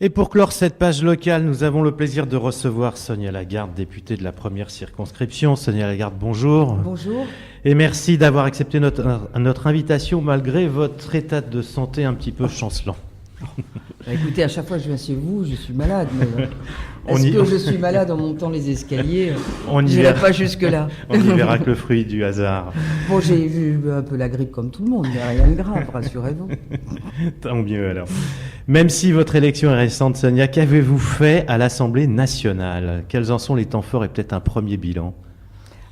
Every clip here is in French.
Et pour clore cette page locale, nous avons le plaisir de recevoir Sonia Lagarde, députée de la première circonscription. Sonia Lagarde, bonjour. Bonjour. Et merci d'avoir accepté notre invitation malgré votre état de santé un petit peu chancelant. Écoutez, à chaque fois que je viens chez vous, je suis malade. Mais est-ce que je suis malade en montant les escaliers? On n'irai pas jusque-là. On y verra que le fruit du hasard. Bon, j'ai eu un peu la grippe comme tout le monde, mais rien de grave, rassurez-vous. Tant mieux alors. Même si votre élection est récente, Sonia, qu'avez-vous fait à l'Assemblée nationale? Quels en sont les temps forts et peut-être un premier bilan?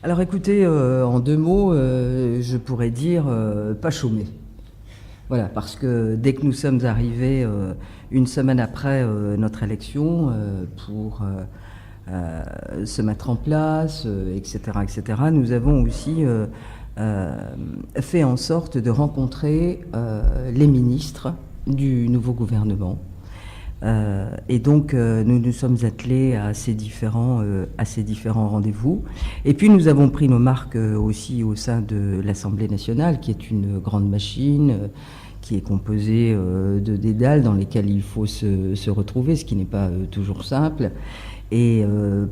Alors écoutez, en deux mots, je pourrais dire pas chômé. Voilà, parce que dès que nous sommes arrivés une semaine après notre élection pour se mettre en place, etc., nous avons aussi fait en sorte de rencontrer les ministres du nouveau gouvernement. Et donc, nous nous sommes attelés à ces différents rendez-vous. Et puis, nous avons pris nos marques aussi au sein de l'Assemblée nationale, qui est une grande machine, qui est composée de dédales dans lesquels il faut se retrouver, ce qui n'est pas toujours simple. Et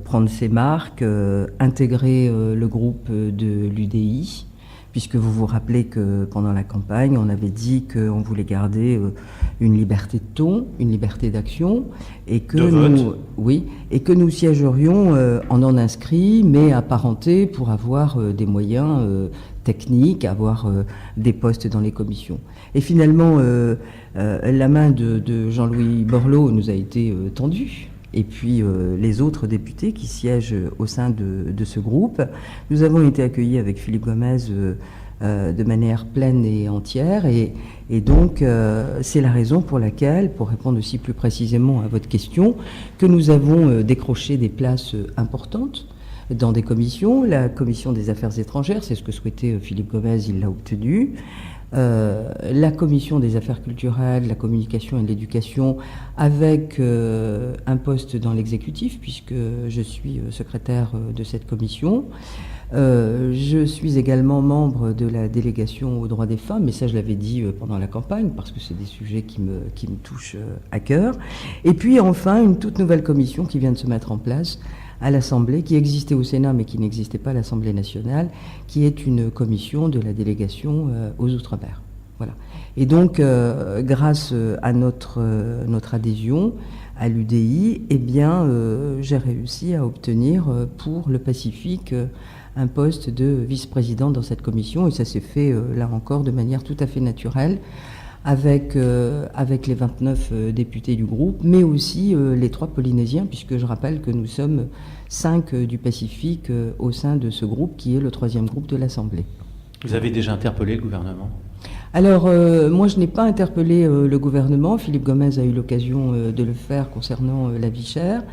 prendre ses marques, intégrer le groupe de l'UDI, puisque vous vous rappelez que pendant la campagne, on avait dit qu'on voulait garder une liberté de ton, une liberté d'action, et que nous siégerions en non-inscrits, mais apparentés pour avoir des moyens techniques, avoir des postes dans les commissions. Et finalement, la main de Jean-Louis Borloo nous a été tendue. Et puis les autres députés qui siègent au sein de ce groupe. Nous avons été accueillis avec Philippe Gomez de manière pleine et entière. Et donc, c'est la raison pour laquelle, pour répondre aussi plus précisément à votre question, que nous avons décroché des places importantes dans des commissions. La commission des affaires étrangères, c'est ce que souhaitait Philippe Gomez, il l'a obtenu. La commission des affaires culturelles, la communication et de l'éducation, avec un poste dans l'exécutif, puisque je suis secrétaire de cette commission. Je suis également membre de la délégation aux droits des femmes, mais ça je l'avais dit pendant la campagne, parce que c'est des sujets qui me touchent à cœur. Et puis enfin, une toute nouvelle commission qui vient de se mettre en place à l'Assemblée, qui existait au Sénat mais qui n'existait pas à l'Assemblée nationale, qui est une commission de la délégation aux Outre-mer. Voilà. Et donc, grâce à notre adhésion à l'UDI, eh bien, j'ai réussi à obtenir pour le Pacifique un poste de vice-président dans cette commission, et ça s'est fait, là encore, de manière tout à fait naturelle, avec les 29 députés du groupe, mais aussi les 3 Polynésiens, puisque je rappelle que nous sommes 5 du Pacifique au sein de ce groupe, qui est le 3e groupe de l'Assemblée. Vous avez déjà interpellé le gouvernement? Alors, moi, je n'ai pas interpellé le gouvernement. Philippe Gomez a eu l'occasion de le faire concernant la vie chère,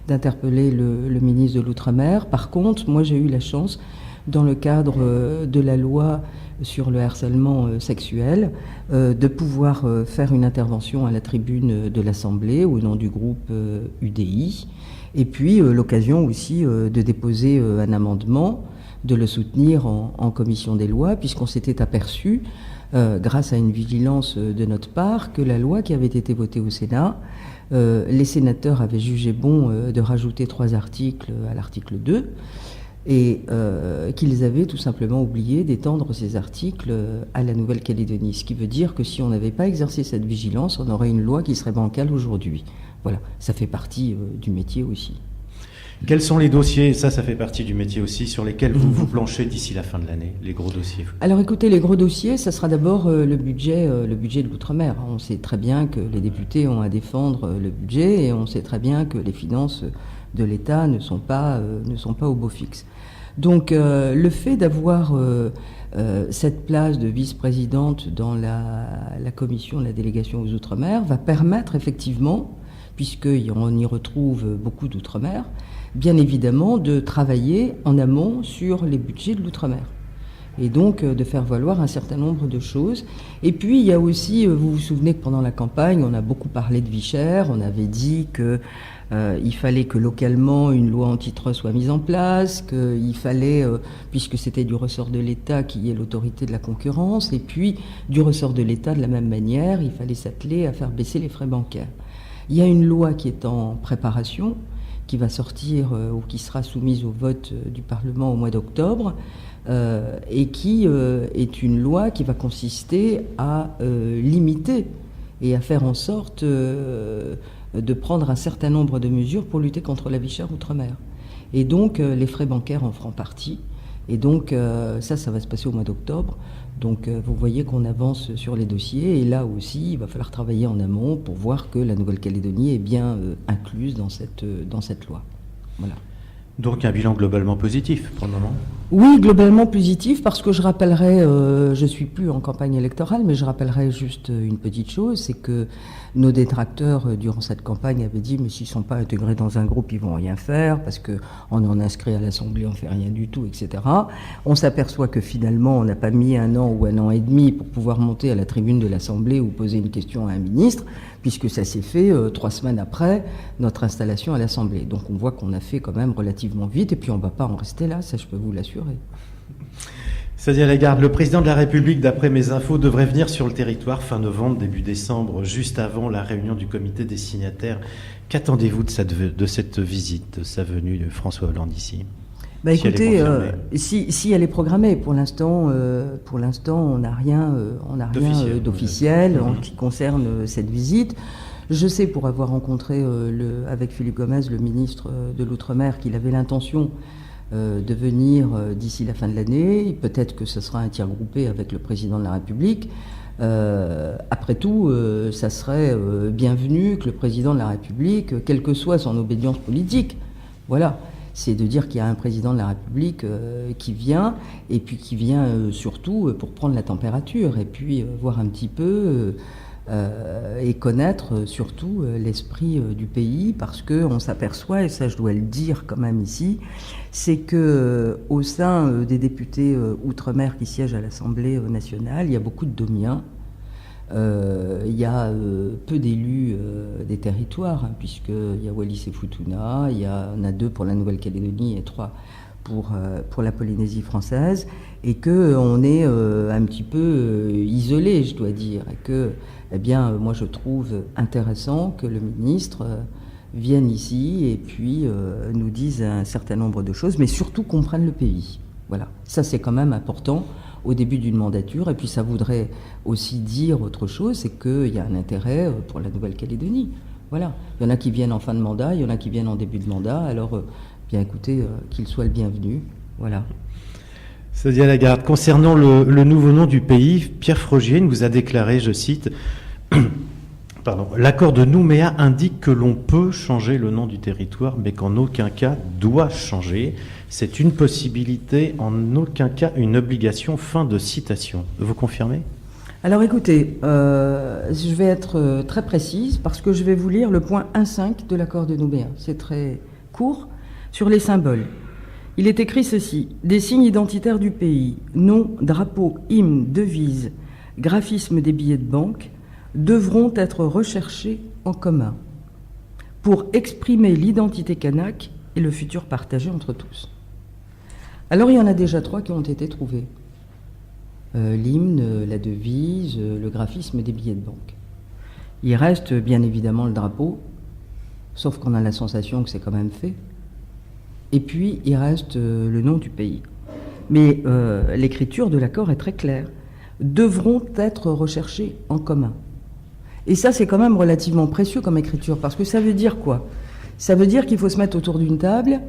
d'interpeller le ministre de l'Outre-mer. Par contre, moi, j'ai eu la chance, dans le cadre de la loi sur le harcèlement sexuel, de pouvoir faire une intervention à la tribune de l'Assemblée au nom du groupe UDI, et puis l'occasion aussi de déposer un amendement, de le soutenir en commission des lois, puisqu'on s'était aperçu, grâce à une vigilance de notre part, que la loi qui avait été votée au Sénat, les sénateurs avaient jugé bon de rajouter 3 articles à l'article 2, et qu'ils avaient tout simplement oublié d'étendre ces articles à la Nouvelle-Calédonie. Ce qui veut dire que si on n'avait pas exercé cette vigilance, on aurait une loi qui serait bancale aujourd'hui. Voilà, ça fait partie du métier aussi. Quels sont les dossiers, ça fait partie du métier aussi, sur lesquels vous planchez d'ici la fin de l'année, les gros dossiers? Alors écoutez, les gros dossiers, ça sera d'abord le budget de l'Outre-mer. On sait très bien que les députés ont à défendre le budget, et on sait très bien que les finances de l'État ne sont pas au beau fixe. Donc le fait d'avoir cette place de vice-présidente dans la commission de la délégation aux Outre-mer va permettre effectivement, puisqu'on y retrouve beaucoup d'Outre-mer, bien évidemment de travailler en amont sur les budgets de l'Outre-mer. Et donc de faire valoir un certain nombre de choses. Et puis il y a aussi, vous vous souvenez que pendant la campagne, on a beaucoup parlé de vie chère, on avait dit que il fallait que localement une loi antitrust soit mise en place, qu'il fallait, puisque c'était du ressort de l'État, qu'il y ait l'autorité de la concurrence, et puis du ressort de l'État de la même manière, il fallait s'atteler à faire baisser les frais bancaires. Il y a une loi qui est en préparation, qui va sortir ou qui sera soumise au vote du Parlement au mois d'octobre, et qui est une loi qui va consister à limiter et à faire en sorte de prendre un certain nombre de mesures pour lutter contre la vie chère outre-mer. Et donc les frais bancaires en feront partie. Et donc ça va se passer au mois d'octobre. Donc vous voyez qu'on avance sur les dossiers. Et là aussi, il va falloir travailler en amont pour voir que la Nouvelle-Calédonie est bien incluse dans cette loi. Voilà. Donc un bilan globalement positif pour le moment? Oui, globalement positif, parce que je rappellerai, je ne suis plus en campagne électorale, mais je rappellerai juste une petite chose, c'est que nos détracteurs, durant cette campagne, avaient dit « mais s'ils ne sont pas intégrés dans un groupe, ils ne vont rien faire, parce qu'on en inscrit à l'Assemblée, on ne fait rien du tout, etc. » On s'aperçoit que finalement, on n'a pas mis 1 an ou 1 an et demi pour pouvoir monter à la tribune de l'Assemblée ou poser une question à un ministre, puisque ça s'est fait 3 semaines après notre installation à l'Assemblée. Donc on voit qu'on a fait quand même relativement vite, et puis on ne va pas en rester là, ça je peux vous l'assurer. Sadia Lagarde, le président de la République, d'après mes infos, devrait venir sur le territoire fin novembre, début décembre, juste avant la réunion du comité des signataires. Qu'attendez-vous de cette visite, de sa venue de François Hollande ici? Écoutez, si elle est programmée, pour l'instant, on n'a rien d'officiel en ce qui concerne cette visite. Je sais, pour avoir rencontré avec Philippe Gomez, le ministre de l'Outre-mer, qu'il avait l'intention de venir d'ici la fin de l'année. Peut-être que ce sera un tir groupé avec le président de la République. Après tout, ça serait bienvenu que le président de la République, quelle que soit son obédience politique, voilà, c'est de dire qu'il y a un président de la République qui vient, et puis qui vient surtout pour prendre la température, et puis voir un petit peu et connaître surtout l'esprit du pays, parce qu'on s'aperçoit, et ça je dois le dire quand même ici, c'est que au sein des députés outre-mer qui siègent à l'Assemblée nationale, il y a beaucoup de Domiens. Il y a peu d'élus des territoires, hein, puisqu'il y a Wallis et Futuna, il y en a 2 pour la Nouvelle-Calédonie et 3 pour la Polynésie française, et qu'on est un petit peu isolé, je dois dire, et que, eh bien, moi je trouve intéressant que le ministre vienne ici et puis nous dise un certain nombre de choses, mais surtout comprenne le pays. Voilà, ça c'est quand même important au début d'une mandature, et puis ça voudrait aussi dire autre chose, c'est qu'il y a un intérêt pour la Nouvelle-Calédonie. Voilà, il y en a qui viennent en fin de mandat, il y en a qui viennent en début de mandat, alors bien écoutez, qu'il soit le bienvenu, voilà. Sadia Lagarde, concernant le nouveau nom du pays, Pierre Frogier nous a déclaré, je cite, l'accord de Nouméa indique que l'on peut changer le nom du territoire, mais qu'en aucun cas doit changer. C'est une possibilité, en aucun cas une obligation. Fin de citation. Vous confirmez? Alors écoutez, je vais être très précise, parce que je vais vous lire le point 1.5 de l'accord de Nouméa. C'est très court, sur les symboles. Il est écrit ceci: des signes identitaires du pays, nom, drapeau, hymne, devise, graphisme des billets de banque, devront être recherchés en commun pour exprimer l'identité kanak et le futur partagé entre tous. Alors il y en a déjà 3 qui ont été trouvés. L'hymne, la devise, le graphisme des billets de banque. Il reste bien évidemment le drapeau, sauf qu'on a la sensation que c'est quand même fait. Et puis il reste le nom du pays. Mais l'écriture de l'accord est très claire. Devront être recherchés en commun. Et ça, c'est quand même relativement précieux comme écriture, parce que ça veut dire quoi? Ça veut dire qu'il faut se mettre autour d'une table,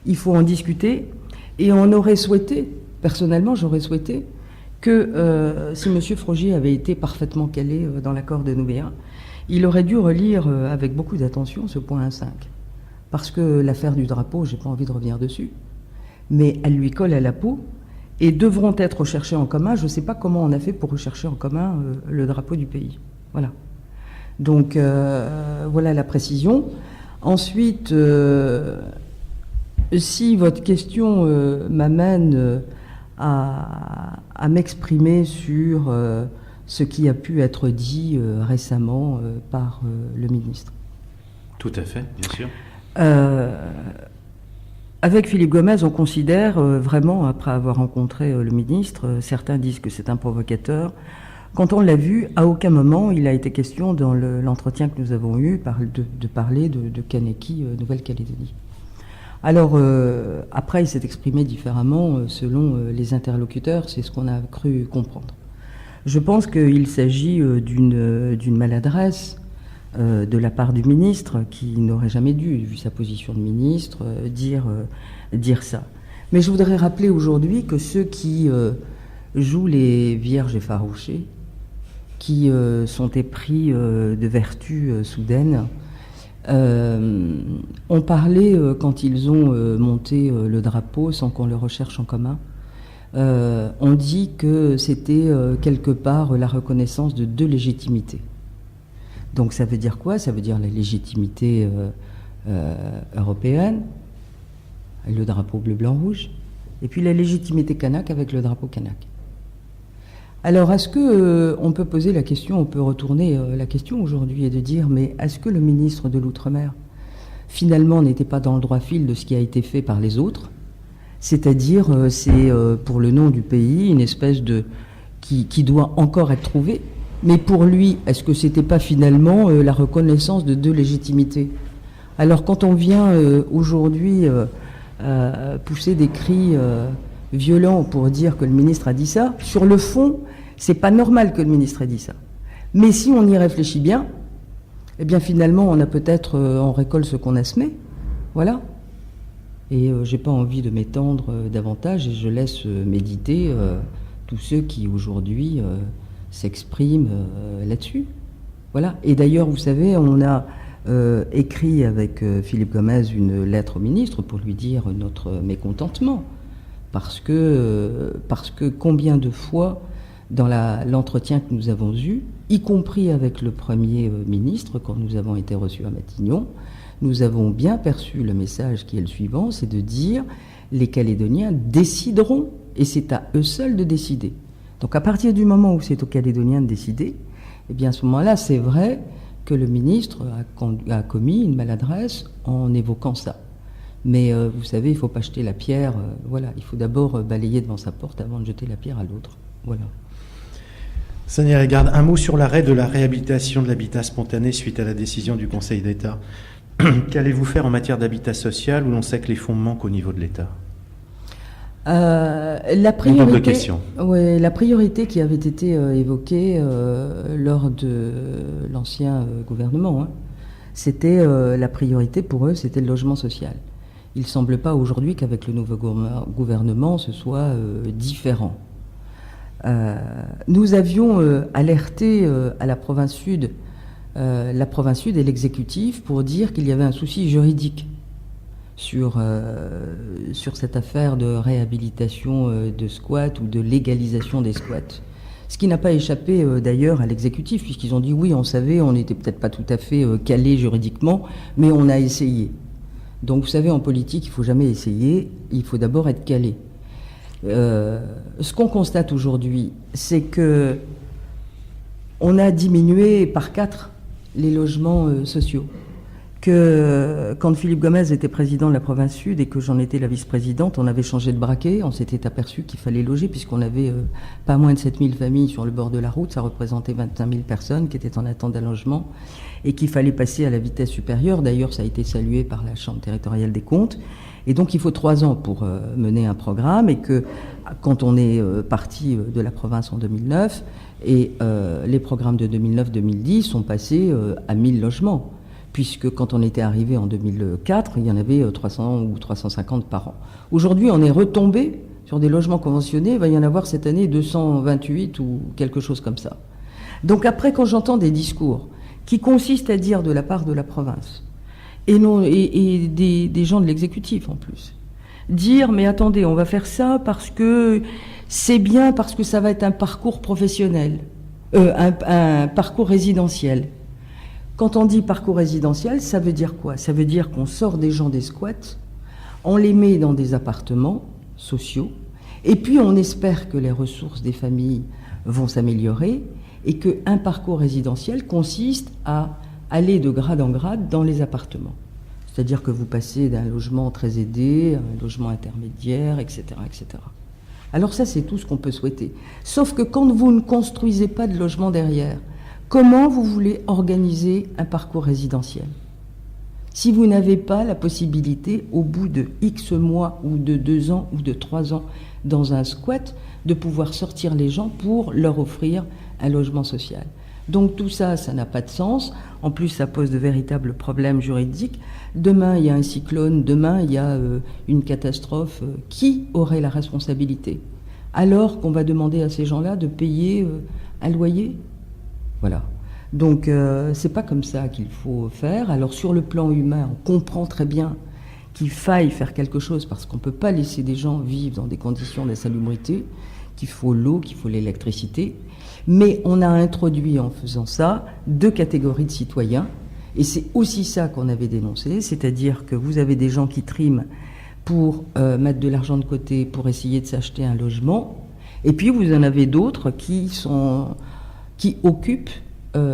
il faut en discuter, et on aurait souhaité, personnellement j'aurais souhaité, que si M. Frogier avait été parfaitement calé dans l'accord de Nouméa, il aurait dû relire avec beaucoup d'attention ce point 1.5. Parce que l'affaire du drapeau, j'ai pas envie de revenir dessus, mais elle lui colle à la peau, et devront être recherchés en commun. Je ne sais pas comment on a fait pour rechercher en commun le drapeau du pays. Voilà. Donc, voilà la précision. Ensuite, si votre question m'amène à m'exprimer sur ce qui a pu être dit récemment par le ministre. Tout à fait, bien sûr. Avec Philippe Gomez, on considère vraiment, après avoir rencontré le ministre, certains disent que c'est un provocateur, Quand on l'a vu, à aucun moment il a été question dans l'entretien que nous avons eu de parler de Kanaki, Nouvelle-Calédonie. Alors, après, il s'est exprimé différemment selon les interlocuteurs, c'est ce qu'on a cru comprendre. Je pense qu'il s'agit d'une maladresse de la part du ministre qui n'aurait jamais dû, vu sa position de ministre, dire ça. Mais je voudrais rappeler aujourd'hui que ceux qui jouent les vierges effarouchées, qui sont épris de vertus soudaines, ont parlé quand ils ont monté le drapeau sans qu'on le recherche en commun. On dit que c'était quelque part la reconnaissance de deux légitimités. Donc ça veut dire quoi? Ça veut dire la légitimité européenne, le drapeau bleu, blanc, rouge, et puis la légitimité kanak avec le drapeau kanak. Alors, est-ce que on peut poser la question, on peut retourner la question aujourd'hui et de dire, mais est-ce que le ministre de l'Outre-mer, finalement, n'était pas dans le droit fil de ce qui a été fait par les autres? C'est-à-dire, c'est pour le nom du pays, une espèce de... qui doit encore être trouvé. Mais pour lui, est-ce que c'était pas finalement la reconnaissance de deux légitimités? Alors, quand on vient aujourd'hui pousser des cris violents pour dire que le ministre a dit ça, sur le fond, c'est pas normal que le ministre ait dit ça. Mais si on y réfléchit bien, eh bien finalement, on récolte ce qu'on a semé. Voilà. Et j'ai pas envie de m'étendre davantage et je laisse méditer tous ceux qui aujourd'hui s'expriment là-dessus. Voilà. Et d'ailleurs, vous savez, on a écrit avec Philippe Gomez une lettre au ministre pour lui dire notre mécontentement. Parce que combien de fois, dans l'entretien que nous avons eu, y compris avec le Premier ministre, quand nous avons été reçus à Matignon, nous avons bien perçu le message qui est le suivant, c'est de dire les Calédoniens décideront, et c'est à eux seuls de décider. Donc à partir du moment où c'est aux Calédoniens de décider, eh bien à ce moment-là, c'est vrai que le ministre a commis une maladresse en évoquant ça. Mais vous savez, il ne faut pas jeter la pierre. Voilà, il faut d'abord balayer devant sa porte avant de jeter la pierre à l'autre. Voilà. Sonia Lagarde, un mot sur l'arrêt de la réhabilitation de l'habitat spontané suite à la décision du Conseil d'État. Qu'allez-vous faire en matière d'habitat social où l'on sait que les fonds manquent au niveau de l'État? La priorité qui avait été évoquée lors de l'ancien gouvernement, c'était la priorité pour eux, c'était le logement social. Il ne semble pas aujourd'hui qu'avec le nouveau gouvernement, ce soit différent. Nous avions alerté à la province Sud et l'exécutif pour dire qu'il y avait un souci juridique sur cette affaire de réhabilitation de squats ou de légalisation des squats. Ce qui n'a pas échappé d'ailleurs à l'exécutif, puisqu'ils ont dit oui, on savait, on n'était peut-être pas tout à fait calé juridiquement, mais on a essayé. Donc vous savez, en politique, il ne faut jamais essayer, il faut d'abord être calé. Ce qu'on constate aujourd'hui, c'est que on a diminué par 4 les logements sociaux. Que quand Philippe Gomez était président de la province Sud et que j'en étais la vice-présidente, on avait changé de braquet, on s'était aperçu qu'il fallait loger puisqu'on avait pas moins de 7000 familles sur le bord de la route, ça représentait 25 000 personnes qui étaient en attente d'un logement et qu'il fallait passer à la vitesse supérieure. D'ailleurs, ça a été salué par la Chambre territoriale des comptes. Et donc, il faut 3 ans pour mener un programme et que quand on est parti de la province en 2009 et les programmes de 2009-2010 sont passés à 1000 logements. Puisque quand on était arrivé en 2004, il y en avait 300 ou 350 par an. Aujourd'hui, on est retombé sur des logements conventionnés. Il va y en avoir cette année 228 ou quelque chose comme ça. Donc après, quand j'entends des discours qui consistent à dire de la part de la province, et des gens de l'exécutif en plus, dire mais attendez, on va faire ça parce que c'est bien, parce que ça va être un parcours professionnel, un parcours résidentiel. Quand on dit parcours résidentiel, ça veut dire quoi? Ça veut dire qu'on sort des gens des squats, on les met dans des appartements sociaux, et puis on espère que les ressources des familles vont s'améliorer, et qu'un parcours résidentiel consiste à aller de grade en grade dans les appartements. C'est-à-dire que vous passez d'un logement très aidé à un logement intermédiaire, etc., etc. Alors ça, c'est tout ce qu'on peut souhaiter. Sauf que quand vous ne construisez pas de logement derrière, comment vous voulez organiser un parcours résidentiel ? Si vous n'avez pas la possibilité, au bout de X mois ou de 2 ans ou de 3 ans dans un squat, de pouvoir sortir les gens pour leur offrir un logement social. Donc tout ça, ça n'a pas de sens. En plus, ça pose de véritables problèmes juridiques. Demain, il y a un cyclone, demain, il y a une catastrophe. Qui aurait la responsabilité ? Alors qu'on va demander à ces gens-là de payer un loyer ? Voilà. Donc, c'est pas comme ça qu'il faut faire. Alors, sur le plan humain, on comprend très bien qu'il faille faire quelque chose parce qu'on ne peut pas laisser des gens vivre dans des conditions d'insalubrité, qu'il faut l'eau, qu'il faut l'électricité. Mais on a introduit en faisant ça 2 catégories de citoyens. Et c'est aussi ça qu'on avait dénoncé, c'est-à-dire que vous avez des gens qui triment pour mettre de l'argent de côté, pour essayer de s'acheter un logement. Et puis vous en avez d'autres qui occupent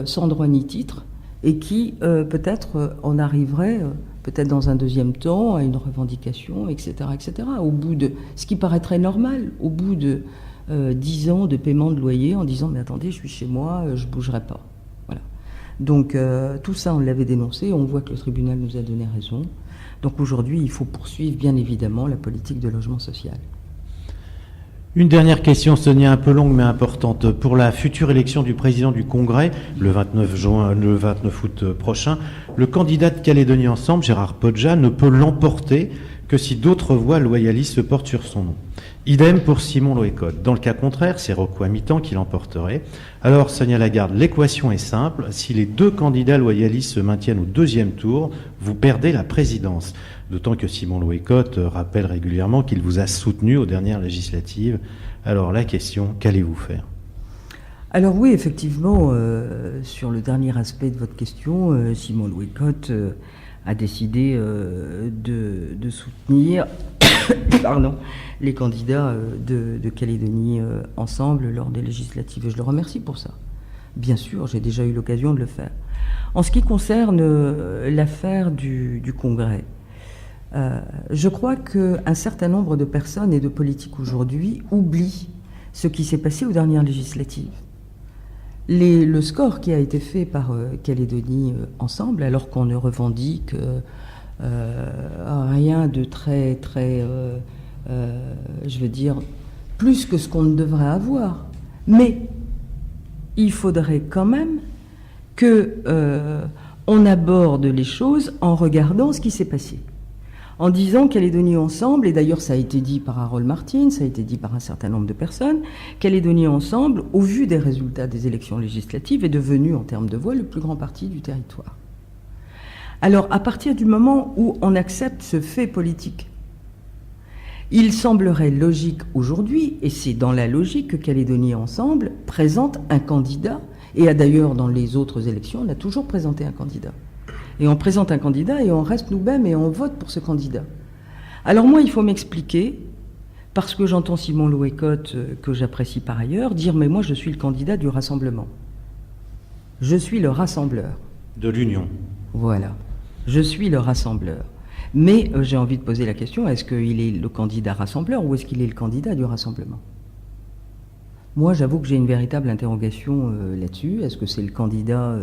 sans droit ni titre et qui peut-être en arriveraient, peut-être dans un deuxième temps, à une revendication, etc., etc. Au bout de ce qui paraîtrait normal, au bout de 10 ans de paiement de loyer, en disant « mais attendez, je suis chez moi, je ne bougerai pas ». Voilà. Donc tout ça, on l'avait dénoncé, on voit que le tribunal nous a donné raison. Donc aujourd'hui, il faut poursuivre, bien évidemment, la politique de logement social. Une dernière question, Sonia, un peu longue mais importante. Pour la future élection du président du Congrès, le 29 août prochain, le candidat de Calédonie Ensemble, Gérard Podja, ne peut l'emporter que si d'autres voix loyalistes se portent sur son nom. Idem pour Simon Loécotte. Dans le cas contraire, c'est Rocco Amitan qui l'emporterait. Alors, Sonia Lagarde, l'équation est simple. Si les 2 candidats loyalistes se maintiennent au 2e tour, vous perdez la présidence. D'autant que Simon Loécotte rappelle régulièrement qu'il vous a soutenu aux dernières législatives. Alors, la question, qu'allez-vous faire ? Alors oui, effectivement, sur le dernier aspect de votre question, Simon Loécotte a décidé de soutenir les candidats de Calédonie Ensemble lors des législatives. Et je le remercie pour ça. Bien sûr, j'ai déjà eu l'occasion de le faire. En ce qui concerne l'affaire du Congrès, je crois qu'un certain nombre de personnes et de politiques aujourd'hui oublient ce qui s'est passé aux dernières législatives. Le score qui a été fait par Calédonie Ensemble, alors qu'on ne revendique rien de très, je veux dire, plus que ce qu'on ne devrait avoir. Mais il faudrait quand même qu'on aborde les choses en regardant ce qui s'est passé. En disant Calédonie Ensemble, et d'ailleurs ça a été dit par Harold Martin, ça a été dit par un certain nombre de personnes, Calédonie Ensemble, au vu des résultats des élections législatives, est devenu, en termes de voix, le plus grand parti du territoire. Alors, à partir du moment où on accepte ce fait politique, il semblerait logique aujourd'hui, et c'est dans la logique que Calédonie Ensemble présente un candidat, et d'ailleurs dans les autres élections, on a toujours présenté un candidat. Et on présente un candidat et on reste nous-mêmes et on vote pour ce candidat. Alors moi, il faut m'expliquer, parce que j'entends Simon Loécotte, que j'apprécie par ailleurs, dire « mais moi je suis le candidat du rassemblement. Je suis le rassembleur. » De l'Union. Voilà. Je suis le rassembleur. Mais j'ai envie de poser la question, est-ce qu'il est le candidat rassembleur ou est-ce qu'il est le candidat du rassemblement ? Moi, j'avoue que j'ai une véritable interrogation là-dessus. Est-ce que c'est le candidat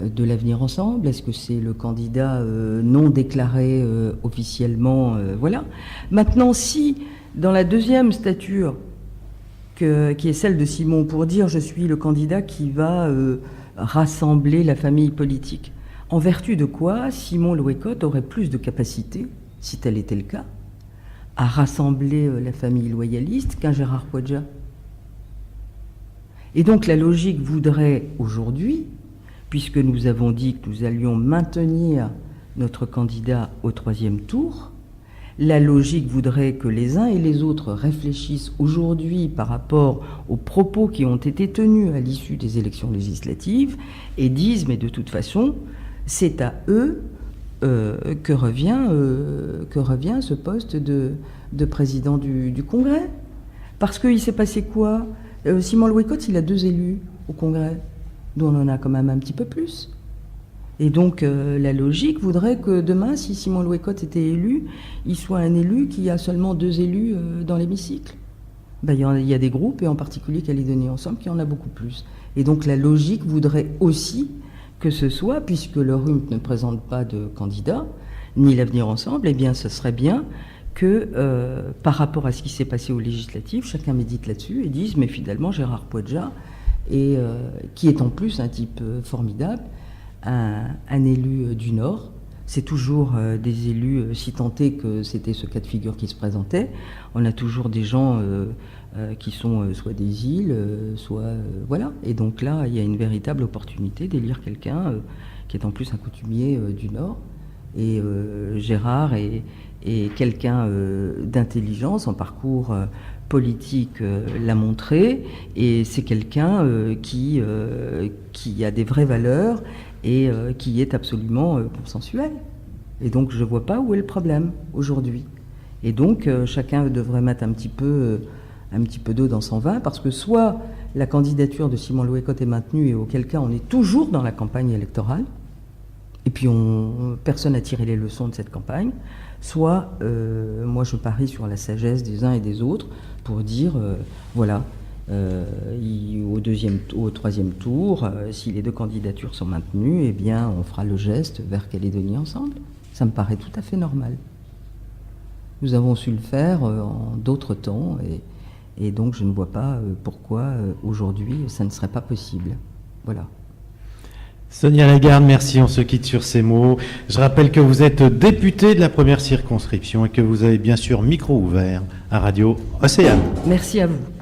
de l'Avenir Ensemble ? Est-ce que c'est le candidat non déclaré officiellement ? Voilà. Maintenant, si, dans la deuxième stature, qui est celle de Simon, pour dire « je suis le candidat qui va rassembler la famille politique », en vertu de quoi Simon Loécotte aurait plus de capacité, si tel était le cas, à rassembler la famille loyaliste qu'un Gérard Podja. Et donc la logique voudrait aujourd'hui, puisque nous avons dit que nous allions maintenir notre candidat au 3e tour, la logique voudrait que les uns et les autres réfléchissent aujourd'hui par rapport aux propos qui ont été tenus à l'issue des élections législatives et disent, mais de toute façon, c'est à eux que revient ce poste de président du Congrès. Parce qu'il s'est passé quoi ? Simon Loécotte, il a 2 élus au Congrès, dont on en a quand même un petit peu plus. Et donc la logique voudrait que demain, si Simon Louécotte était élu, il soit un élu qui a seulement 2 élus dans l'hémicycle. Ben, il y a des groupes, et en particulier Calédonie Ensemble, qui en a beaucoup plus. Et donc la logique voudrait aussi que ce soit, puisque le RUMP ne présente pas de candidat, ni l'Avenir Ensemble, eh bien ce serait bien que par rapport à ce qui s'est passé aux législatives, chacun médite là-dessus et dise, mais finalement Gérard Poadja, qui est en plus un type formidable, un élu du Nord. C'est toujours des élus, si tant est que c'était ce cas de figure qui se présentait. On a toujours des gens qui sont soit des îles, soit... voilà. Et donc là, il y a une véritable opportunité d'élire quelqu'un qui est en plus un coutumier du Nord. Et Gérard est quelqu'un d'intelligent, son parcours politique l'a montré, et c'est quelqu'un qui a des vraies valeurs et qui est absolument consensuel. Et donc je ne vois pas où est le problème aujourd'hui. Et donc chacun devrait mettre un petit peu d'eau dans son vin, parce que soit la candidature de Simon Louécotte est maintenue, et auquel cas on est toujours dans la campagne électorale, et puis personne n'a tiré les leçons de cette campagne, soit moi je parie sur la sagesse des uns et des autres pour dire voilà, au troisième tour, si les 2 candidatures sont maintenues, eh bien on fera le geste vers Calédonie Ensemble. Ça me paraît tout à fait normal. Nous avons su le faire en d'autres temps, et donc je ne vois pas pourquoi aujourd'hui ça ne serait pas possible. Voilà. Sonia Lagarde, merci, on se quitte sur ces mots. Je rappelle que vous êtes députée de la première circonscription et que vous avez bien sûr micro ouvert à Radio Océane. Merci à vous.